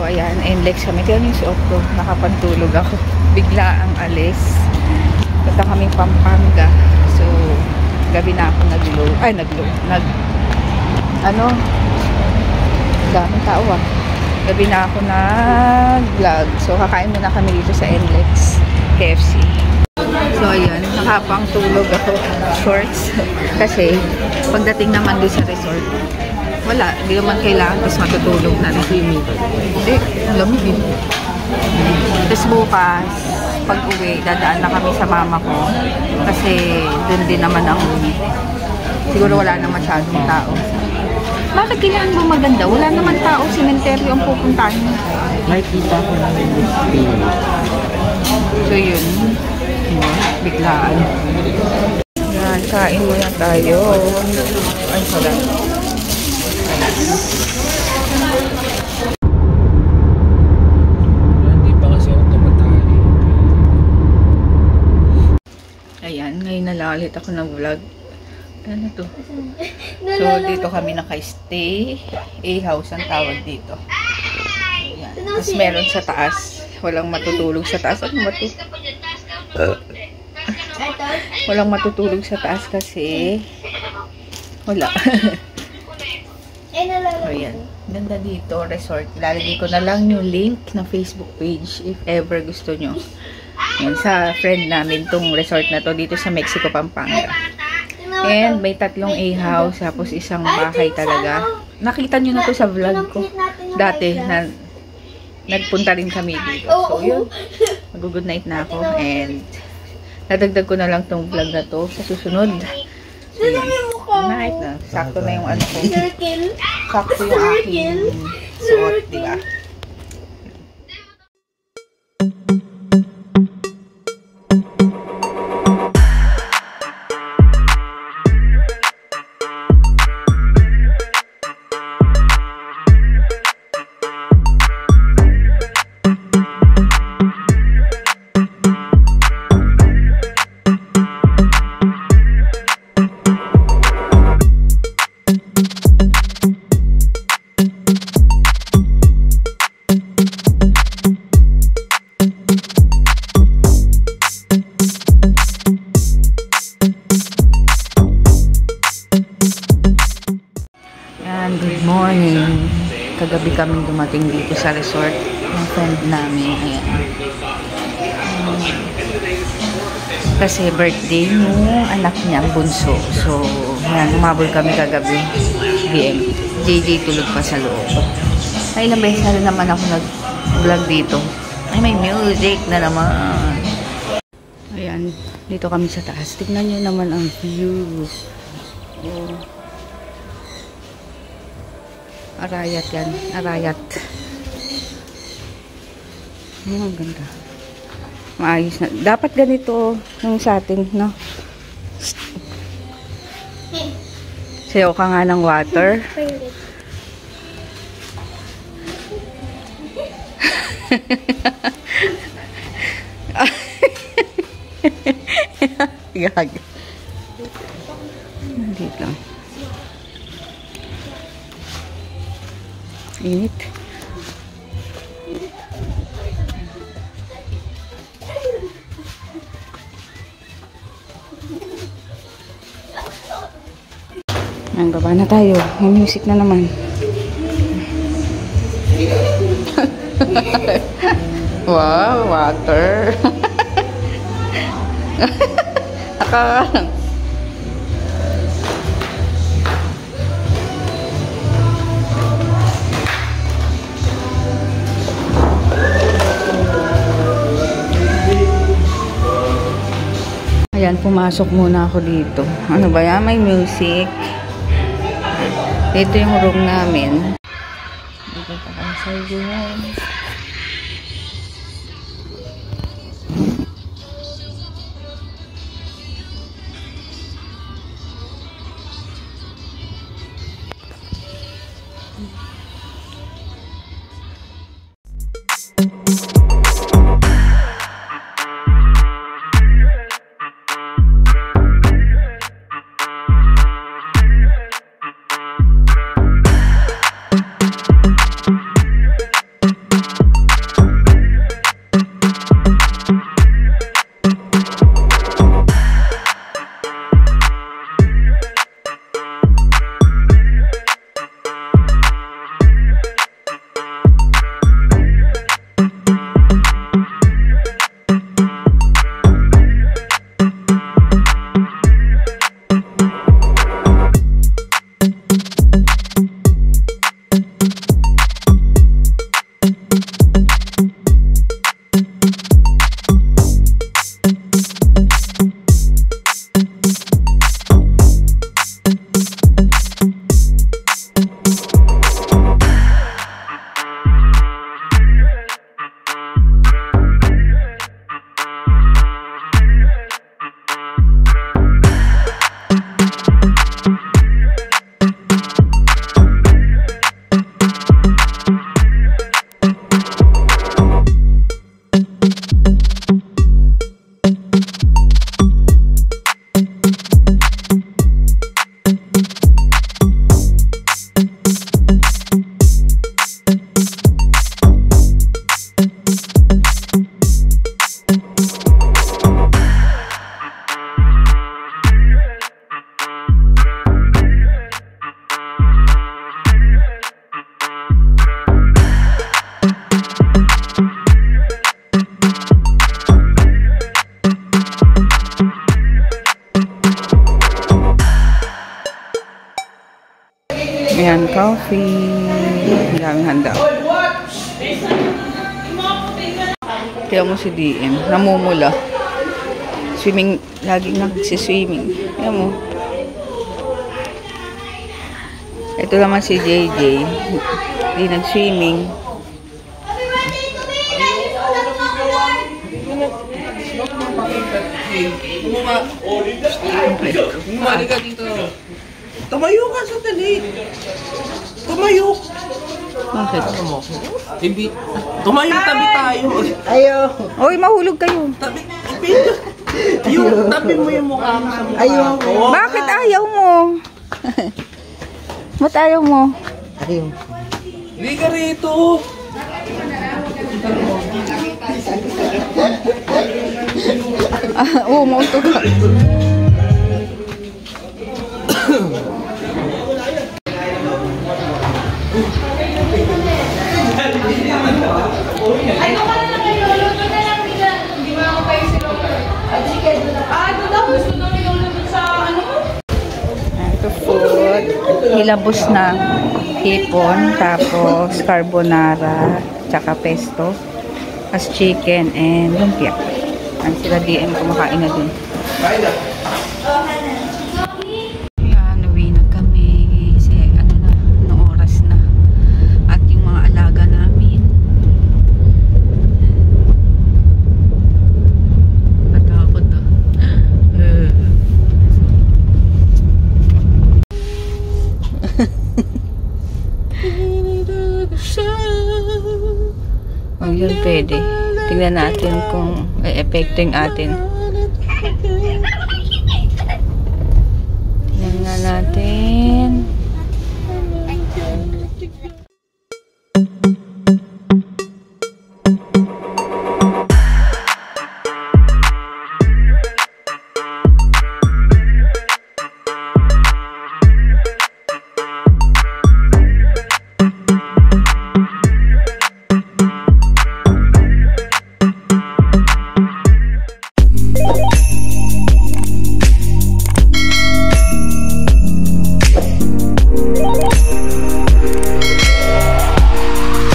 ayan, NLEX kami. Kaya yung suot ko, nakapantulog ako. Bigla ang alis. Punta kaming Pampanga. So, gabi na ako daming tao ah. Gabi na ako nag-vlog. So, kakain muna kami dito sa NLEX KFC. So, ayan, nakapang tulog ako. Shorts. Kasi, pagdating naman doon sa resort, wala, hindi naman kailangan tapos matutulog na rin. Hindi, lamig din. Tapos bukas, pag uwi, dadaan na kami sa mama ko. Kasi dun din naman ang siguro wala na masyadong tao. Bakit kailangan mo maganda? Wala naman tao, simenteryo ang pupuntahan mo. May kita ko na yung So yun, biglaan. Yan, kain muna tayo. Ay, wala. Hindi pa kasi ako tumatali. Ayan, ngayon na lang ulit ako ng vlog. Ano to? So, dito kami naka-stay. A-house ang tawag dito. Ayan. Tapos meron sa taas. Walang matutulog sa taas. Ano ba to? Walang matutulog sa taas kasi wala. So, yan. Ganda dito, resort. Ilalagay ko na lang yung link ng Facebook page if ever gusto nyo. Yan, sa friend namin tong resort na to dito sa Mexico, Pampanga. And may 3 A-house, tapos isang bahay talaga. Nakita nyo na to sa vlog ko. Dati, nagpunta rin kami dito. So, yun. Mag-good night na ako. And, nadagdag ko na lang tong vlog na to sa susunod. So, yun. Night na. Sakto na yung ano ko. Sakto yung aking suot, diba? Good morning. Kagabi kami dumating dito sa resort ng friend namin. Ayan. Kasi birthday yung anak niya, bunso. So, ayan, umabol kami kagabi. BM. JJ tulog pa sa loob. Ay, ilang beses na naman ako nag-vlog dito. Ay, may music na naman. Ayan, dito kami sa taas. Tignan nyo naman ang view. Oh. Arayat yan. Arayat. Ang ganda. Maayos na. Dapat ganito yung sa atin, no? Sayaw ka nga ng water. Gag. Dito lang. Init. Ang baba na tayo. May music na naman. Wow, water. Nakakalang. Ayan, pumasok muna ako dito. Ano ba yan? May music. Dito yung room namin. Dito pa kami sa room. coffee. Ang daming handa. Kaya mo si DM. Namumula. Swimming. Laging nagsiswimming. Kaya mo. Ito naman si JJ. Hindi nag-swimming. Bumali ka dito. Tumayo ka sa tali. Tumayo. Bakit? Tumayo, tabi tayo. Oy, mahulog kayo. Tabi. Yung tabi mo yung mukha mo sa mukha. Ayoko. Bakit ayaw mo? Ba't ayaw mo? Hindi ka rito. Oo, mauto ka. Ay, kung ano na kayo, luto na lang nila. Hindi mo ako kayo sila. At chicken. Ito daw, gusto daw nila luto sa ano? Ito food. Hilabos na hipon, tapos carbonara, tsaka pesto, as chicken and lumpia. Ang sila DM kumakain na dun. Yan, uwi na kami. Kasi ano na, anong oras na. At yung mga alaga namin. Natakot to. Oh, yun pwede. Tingnan natin kung e-epekto yung atin. Tingnan nga natin.